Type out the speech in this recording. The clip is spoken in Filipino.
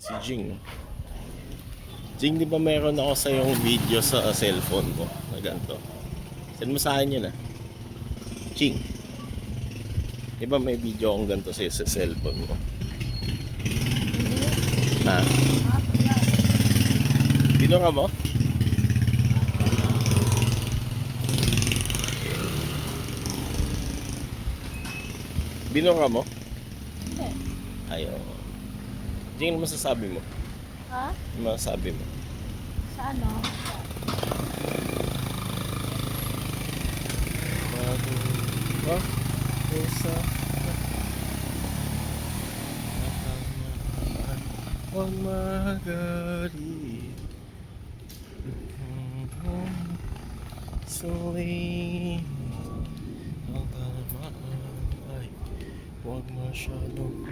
Si Jing. Jing, di ba meron ako sa yung video sa cellphone mo na ganito? Send mo sa akin yun ah. Jing. Di ba may video akong ganito sa'yo sa cellphone mo? Ha? Binura mo? Binura mo? Hindi. Ayaw. Jing, ano masasabi mo? Ha? Ano masasabi mo? Sa ano? Huwag magari. Sorry. Ang tamaan ay huwag masyadong